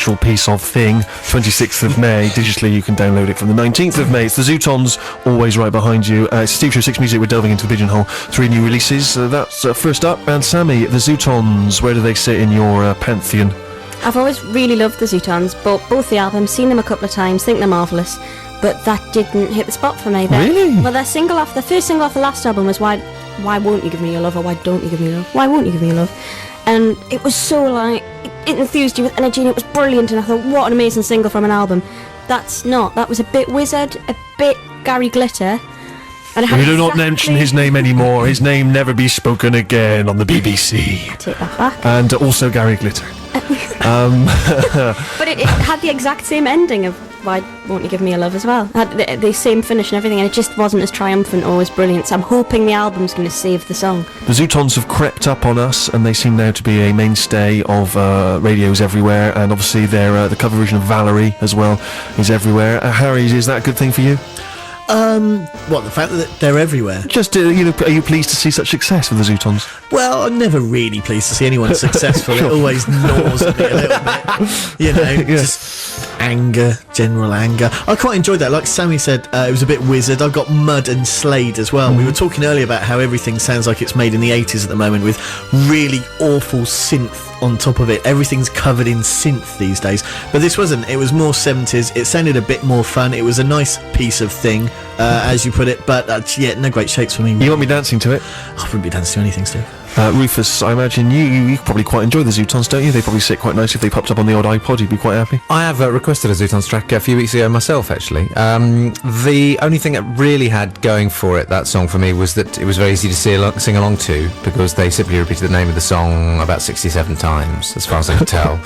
actual piece of thing. 26th of May. Digitally, you can download it from the 19th of May. It's the Zootons, always right behind you. It's Steve Show 6 Music. We're delving into the Pigeonhole. 3 new releases. That's first up. And Sammy, the Zootons, where do they sit in your pantheon? I've always really loved the Zootons, both the albums, seen them a couple of times, think they're marvellous, but that didn't hit the spot for me. Really? Well, the first single off the last album was Why Won't You Give Me Your Love, or Why Don't You Give Me Your Love? Why Won't You Give Me Your Love? And it was so, like, it enthused you with energy, and it was brilliant, and I thought, what an amazing single from an album. That was a bit Wizard, a bit Gary Glitter. And We do not mention his name anymore. His name never be spoken again on the BBC. I take that back. And also Gary Glitter. But it had the exact same ending of Why Won't You Give Me Your Love as well. It had the same finish and everything, and it just wasn't as triumphant or as brilliant. So I'm hoping the album's going to save the song. The Zootons have crept up on us, and they seem now to be a mainstay of radios everywhere, and obviously their the cover version of Valerie as well is everywhere. Harry, is that a good thing for you? What, the fact that they're everywhere? Just, are you pleased to see such success with the Zootons? Well, I'm never really pleased to see anyone successful. It always gnaws at me a little bit. You know, just anger, general anger. I quite enjoyed that. Like Sammy said, it was a bit Wizard. I got Mud and Slade as well. We were talking earlier about how everything sounds like it's made in the 80s at the moment, with really awful synth on top of it. Everything's covered in synth these days, but this wasn't. It was more 70s. It sounded a bit more fun. It was a nice piece of thing, as you put it, but no great shakes for me. You want me dancing to it? I wouldn't be dancing to anything, Steve. Rufus, I imagine you probably quite enjoy the Zootons, don't you? They probably sit quite nice. If they popped up on the odd iPod, you'd be quite happy. I have requested a Zootons track a few weeks ago myself, actually. The only thing that really had going for it, that song for me, was that it was very easy to sing along to, because they simply repeated the name of the song about 67 times, as far as I could tell.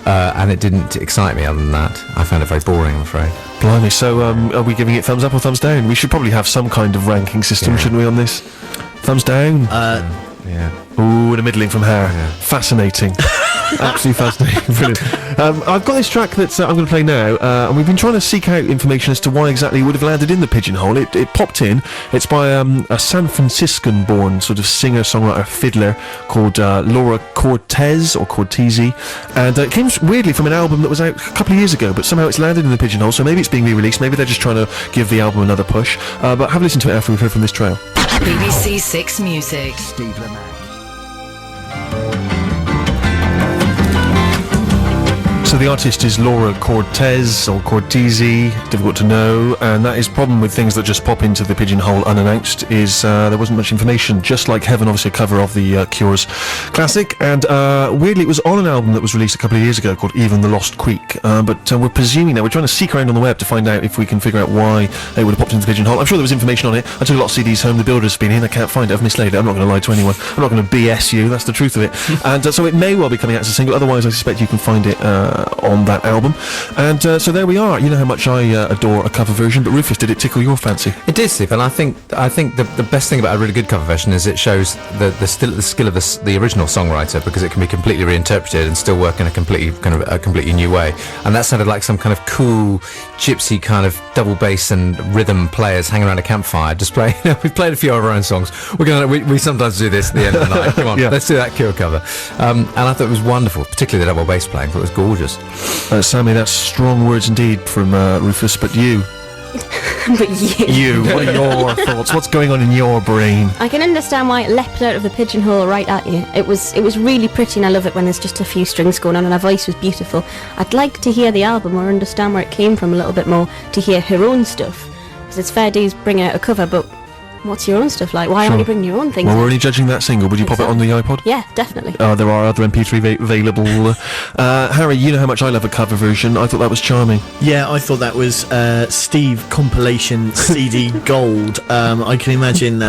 And it didn't excite me other than that. I found it very boring, I'm afraid. Blimey, so are we giving it thumbs up or thumbs down? We should probably have some kind of ranking system, shouldn't we, on this? Thumbs down? Yeah. Ooh, and a middling from her. Yeah. Fascinating. Absolutely fascinating. Brilliant. I've got this track that I'm going to play now, and we've been trying to seek out information as to why exactly it would have landed in the Pigeonhole. It popped in. It's by a San Franciscan-born sort of singer-songwriter fiddler called Laura Cortez, or Cortese, and it came weirdly from an album that was out a couple of years ago, but somehow it's landed in the Pigeonhole, so maybe it's being re-released, maybe they're just trying to give the album another push, but have a listen to it after we've heard from this trail. BBC 6 Music. Steve Lamacq. So the artist is Laura Cortez, or Cortese, difficult to know, and that is the problem with things that just pop into the Pigeonhole unannounced, is there wasn't much information, just like Heaven, obviously a cover of the Cure's classic, and weirdly it was on an album that was released a couple of years ago called Even the Lost Creek, but we're presuming now, we're trying to seek around on the web to find out if we can figure out why they would have popped into the Pigeonhole. I'm sure there was information on it. I took a lot of CDs home, the builder's been in, I can't find it, I've mislaid it, I'm not going to lie to anyone, I'm not going to BS you, that's the truth of it, and so it may well be coming out as a single, otherwise I suspect you can find it on that album, and so there we are. You know how much I adore a cover version, but Rufus, did it tickle your fancy? It did, Steve, and I think the best thing about a really good cover version is it shows the skill of the original songwriter, because it can be completely reinterpreted and still work in a completely new way. And that sounded like some kind of cool gypsy kind of double bass and rhythm players hanging around a campfire just playing. We've played a few of our own songs. We sometimes do this at the end of the night. Come on, let's do that Cure cover. And I thought it was wonderful, particularly the double bass playing. I thought it was gorgeous. Sammy, that's strong words indeed from Rufus, but you... But you, what are your thoughts? What's going on in your brain? I can understand why it leapt out of the Pigeonhole right at you. It was really pretty, and I love it when there's just a few strings going on, and her voice was beautiful. I'd like to hear the album or understand where it came from a little bit more, to hear her own stuff, because it's fair dues bring out a cover, but what's your own stuff like? Why aren't you bringing your own things? Well, we're only judging that single. Would you pop it on the iPod? Yeah, definitely. There are other MP3 available. Harry, you know how much I love a cover version. I thought that was charming. Yeah, I thought that was Steve compilation CD gold. I can imagine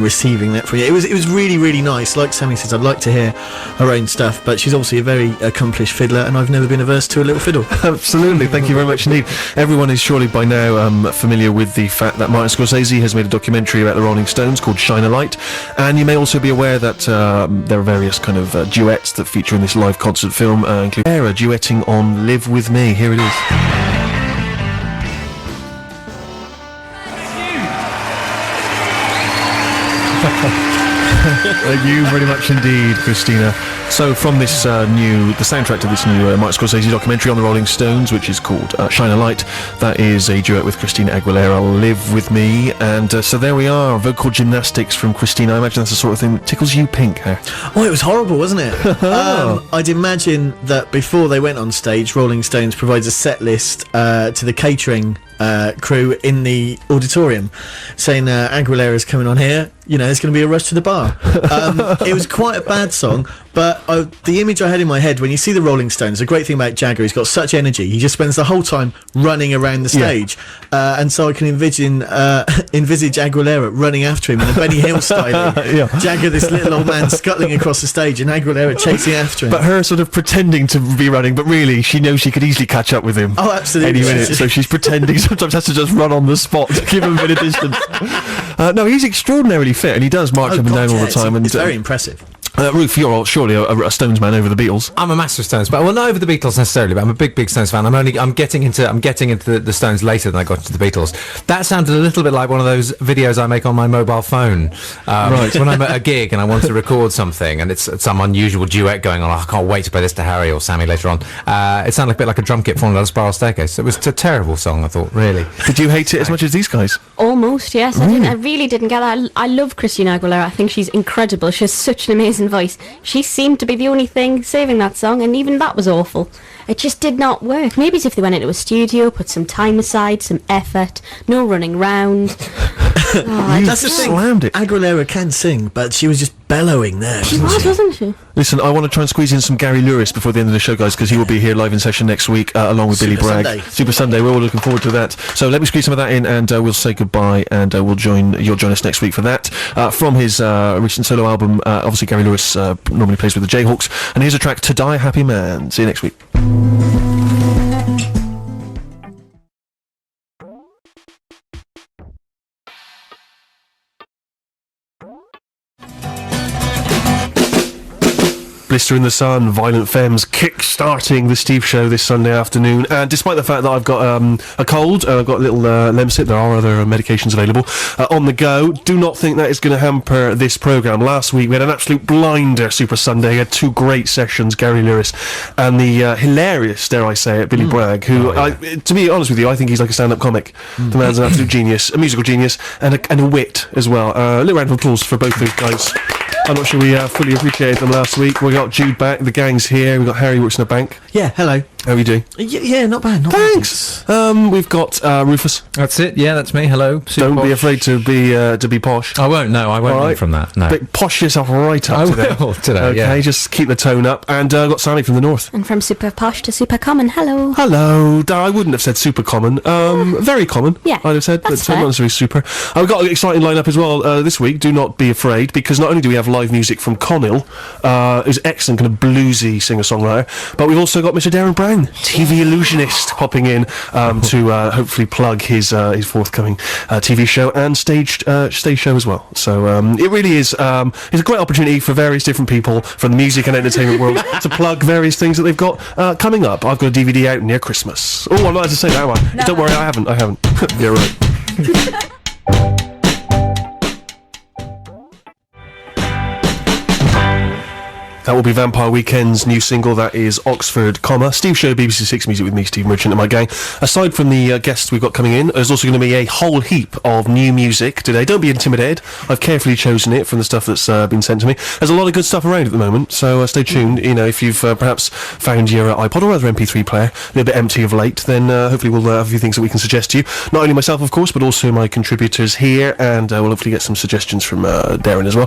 receiving that from you. It was really, really nice. Like Sammy says, I'd like to hear her own stuff, but she's obviously a very accomplished fiddler, and I've never been averse to a little fiddle. Absolutely, thank you very much indeed. Everyone is surely by now familiar with the fact that Martin Scorsese has made a documentary about the Rolling Stones called Shine a Light, and you may also be aware that there are various kind of duets that feature in this live concert film, including Sarah duetting on Live With Me. Here it is. Thank you very much indeed, Christina. So from this the soundtrack to this new Martin Scorsese documentary on the Rolling Stones, which is called Shine a Light, that is a duet with Christina Aguilera, Live With Me, and so there we are, vocal gymnastics from Christina. I imagine that's the sort of thing that tickles you pink, huh? Oh, it was horrible, wasn't it? I'd imagine that before they went on stage, Rolling Stones provides a set list to the catering crew in the auditorium, saying Aguilera's coming on here, you know, there's going to be a rush to the bar. It was quite a bad song, but the image I had in my head when you see the Rolling Stones, the great thing about Jagger, he's got such energy, he just spends the whole time running around the stage, and so I can envisage Aguilera running after him in a Benny Hill style. Jagger, this little old man, scuttling across the stage, and Aguilera chasing after him. But her sort of pretending to be running, but really she knows she could easily catch up with him. Oh, absolutely. Any minute, so she's pretending. Sometimes has to just run on the spot to give him a bit of distance. No, he's extraordinarily fit, and he does march up and down all the time. It's very impressive. Ruth, you're surely a Stones man over the Beatles. I'm a massive Stones fan. Well, not over the Beatles necessarily, but I'm a big Stones fan. I'm getting into the Stones later than I got into the Beatles. That sounded a little bit like one of those videos I make on my mobile phone. Right. When I'm at a gig and I want to record something and it's some unusual duet going on, I can't wait to play this to Harry or Sammy later on. It sounded a bit like a drum kit falling down a spiral staircase. It was a terrible song, I thought, really. Did you hate it as much as these guys? Almost, yes. I really didn't get that. I love Christina Aguilera. I think she's incredible. She has such an amazing voice. She seemed to be the only thing saving that song, and even that was awful. It just did not work. Maybe it's if they went into a studio, put some time aside, some effort, no running round. That's the thing. Slammed it. Aguilera can sing, but she was just bellowing there. She wasn't she? Listen, I want to try and squeeze in some Gary Lewis before the end of the show, guys, because he will be here live in session next week, along with Billy Bragg. Super Sunday. We're all looking forward to that. So let me squeeze some of that in, and we'll say goodbye, and you'll join us next week for that. From his recent solo album, obviously Gary Lewis normally plays with the Jayhawks, and here's a track, To Die a Happy Man. See you next week. Blister in the Sun, Violent Femmes, kick-starting the Steve Show this Sunday afternoon. And despite the fact that I've got a cold, I've got a little Lemsip, there are other medications available on the go, do not think that is going to hamper this programme. Last week we had an absolute blinder Super Sunday. We had two great sessions, Gary Lewis and the hilarious, dare I say it, Billy Bragg, who, to be honest with you, I think he's like a stand-up comic. The man's an absolute genius, a musical genius, and a wit as well. A little round of applause for both those guys. I'm not sure we fully appreciated them last week. We got Jude back, the gang's here, we've got Harry works in a bank. Yeah, hello. How are you doing? Yeah, not bad. Thanks. We've got Rufus. That's it. Yeah, that's me. Hello. Super Don't posh. be afraid to be posh. I won't. No, I won't run from that. No. But posh yourself right up today. I will today. Okay, Yeah. just keep the tone up. And got Sally from the north. And from super posh to super common, hello. Hello. I wouldn't have said super common. Very common. Yeah, I'd have said, that's but fair. not necessarily super. We've got an exciting lineup as well this week. Do not be afraid, because not only do we have live music from Connell, who's excellent kind of bluesy singer-songwriter, but we've also got Mr. Darren Brown, TV illusionist, popping in to hopefully plug his forthcoming TV show and stage show as well. So it really is it's a great opportunity for various different people from the music and entertainment world to plug various things that they've got coming up. I've got a DVD out near Christmas. Oh, I'm not allowed to say that, am I? No. Don't worry, I haven't. Yeah, right. That will be Vampire Weekend's new single. That is Oxford, Steve Show, BBC Six Music with me, Steve Merchant, and my gang. Aside from the guests we've got coming in, there's also going to be a whole heap of new music today. Don't be intimidated. I've carefully chosen it from the stuff that's been sent to me. There's a lot of good stuff around at the moment, so stay tuned. You know, if you've perhaps found your iPod or other MP3 player a little bit empty of late, then hopefully we'll have a few things that we can suggest to you. Not only myself, of course, but also my contributors here, and we'll hopefully get some suggestions from Darren as well.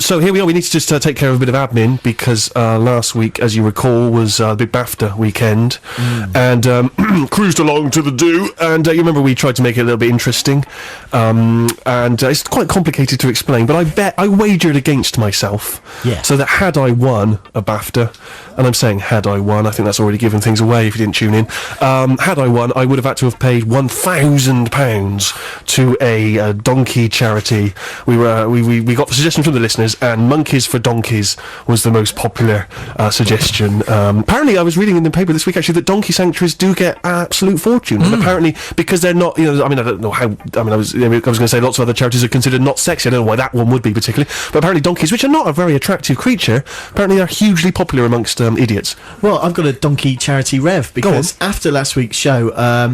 So here we are. We need to just take care of a bit of admin, because last week, as you recall, was the big BAFTA weekend, and cruised along to the do, and you remember we tried to make it a little bit interesting, and it's quite complicated to explain, but I wagered against myself, so that had I won a BAFTA, and I'm saying had I won, I think that's already given things away if you didn't tune in, had I won, I would have had to have paid £1,000 to a donkey charity. We got the suggestion from the listeners, and Monkeys for Donkeys was the the most popular suggestion. Apparently, I was reading in the paper this week actually that donkey sanctuaries do get absolute fortune, and apparently because they're not, I mean, I don't know how. I mean, I was going to say lots of other charities are considered not sexy. I don't know why that one would be particularly, but apparently donkeys, which are not a very attractive creature, apparently are hugely popular amongst idiots. Well, I've got a donkey charity rev because after last week's show,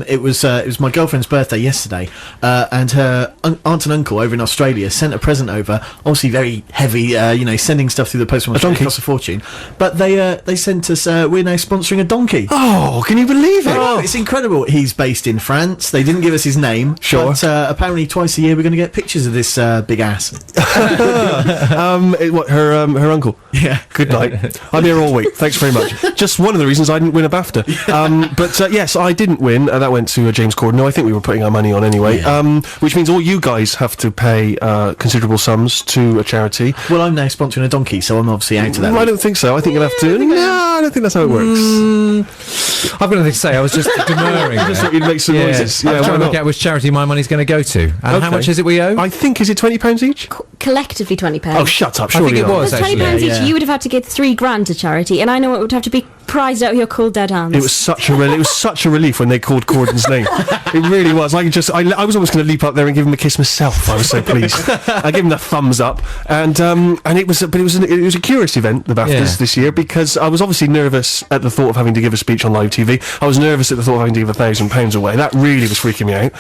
it was my girlfriend's birthday yesterday, and her aunt and uncle over in Australia sent a present over. Obviously, very heavy, sending stuff through the post from Australia costs a fortune. But they sent us. We're now sponsoring a donkey. Oh, can you believe it? Oh, it's incredible. He's based in France. They didn't give us his name. Sure. But apparently twice a year we're going to get pictures of this big ass. Her uncle. Yeah. Good night. I'm here all week. Thanks very much. Just one of the reasons I didn't win a BAFTA. But yes, I didn't win. That went to James Corden, who I think we were putting our money on anyway. Yeah. Which means all you guys have to pay considerable sums to a charity. Well, I'm now sponsoring a donkey, so I'm obviously out of that. I don't think so. I think you'll have to. No, I don't think that's how it works. I've got nothing to say. I was just demurring. I just thought you'd make some noises. I'm Yeah, trying why to look not? at which charity my money's going to go to. And how Okay. much is it we owe? I think, is it £20 each? Collectively £20. Oh, shut up. I Surely think it not. was, That's £20 actually. each. Yeah. You would have had to give £3,000 to charity, and I know it would have to be prized out of your cold dead hands. It was such a relief when they called Corden's name. It really was. I was almost going to leap up there and give him a kiss myself. I was so pleased. I gave him the thumbs up, and it was a curious event, the BAFTAs Yeah. this year, because I was obviously nervous at the thought of having to give a speech on live TV. I was nervous at the thought of having to give £1,000 away. That really was freaking me out.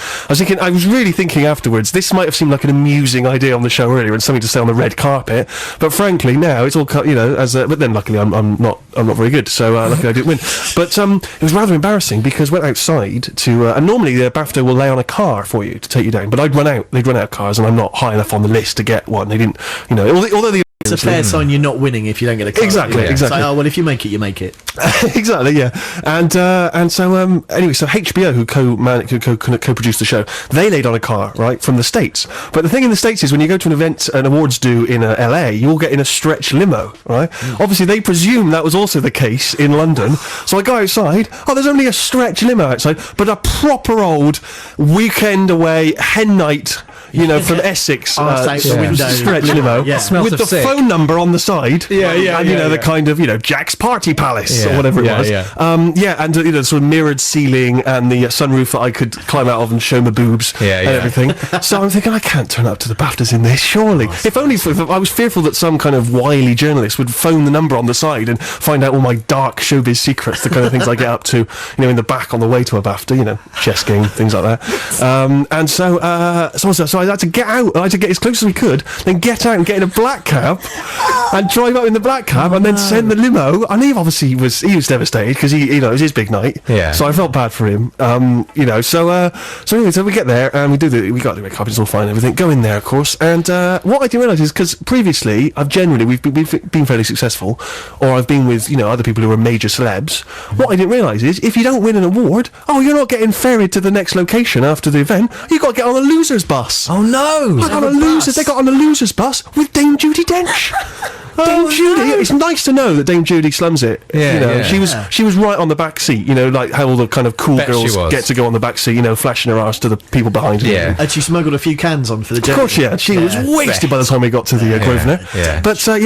I was really thinking afterwards. This might have seemed like an amusing idea on the show earlier and something to say on the red carpet, but frankly now it's all but then luckily I'm not very good, so luckily I didn't win. But it was rather embarrassing because went outside to and normally the BAFTA will lay on a car for you to take you down, but they'd run out of cars, and I'm not high enough on the list to get one. They didn't, although the It's a fair sign you're not winning if you don't get a car. Exactly, Yeah. exactly. It's like, oh, well, if you make it, you make it. exactly, yeah. And so anyway, so HBO, who co-produced the show, they laid on a car, right, from the States. But the thing in the States is when you go to an awards do in LA, you'll get in a stretch limo, right? Obviously, they presume that was also the case in London. So I go outside, there's only a stretch limo outside, but a proper old weekend away hen night, from Essex, Arse out the window. stretch limo, Yeah. Smells with of the sick. phone number on the side, and the kind of Jack's Party Palace or Yeah, whatever it yeah, was, yeah. and sort of mirrored ceiling and the sunroof that I could climb out of and show my boobs and everything. So I'm thinking I can't turn up to the BAFTAs in this, surely. If only if I was fearful that some kind of wily journalist would phone the number on the side and find out all my dark showbiz secrets, the kind of things I get up to, in the back on the way to a BAFTA, chess game, things like that. And so I had to get out. I had to get as close as we could, then get out and get in a black cab and drive up in the black cab and then send the limo. And he obviously was devastated because it was his big night. Yeah. So I felt bad for him. So anyway, so we get there and we got the red carpet, it's all fine, everything. Go in there, of course. And what I didn't realise is because previously we've been fairly successful, or I've been with other people who are major celebs. What I didn't realise is if you don't win an award, you're not getting ferried to the next location after the event. You got to get on a losers bus. Oh no! They got on a losers bus with Dame Judi Dench. Dame Judi. It's nice to know that Dame Judi slums it. Yeah, yeah. She was right on the back seat. Like how all the kind of cool Bet she girls was. get to go on the back seat. Flashing her arse to the people behind her. Yeah. And she smuggled a few cans on for the Of journey. course she had. She was wasted by the time we got to the Grosvenor. yeah. But I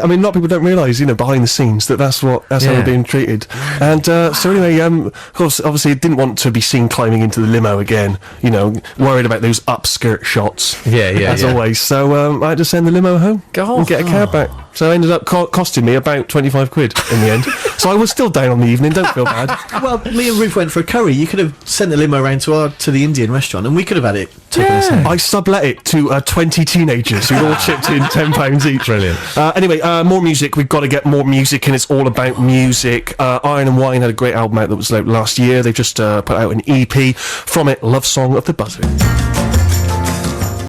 mean, a lot of people don't realise, behind the scenes that's how we're being treated. And so anyway, of course, obviously, didn't want to be seen climbing into the limo again. Worried about those upskirt shots. As always. So I had to send the limo home and get a cab back. So it ended up costing me about 25 quid in the end. So I was still down on the evening. Don't feel bad. Well, me and Ruth went for a curry. You could have sent the limo around to the Indian restaurant, and we could have had it. I sublet it to 20 teenagers who all chipped in £10 each. Brilliant. Anyway, more music. We've got to get more music, and it's all about music. Iron and Wine had a great album out that was out last year. They just put out an EP from it, Love Song of the Buzzard.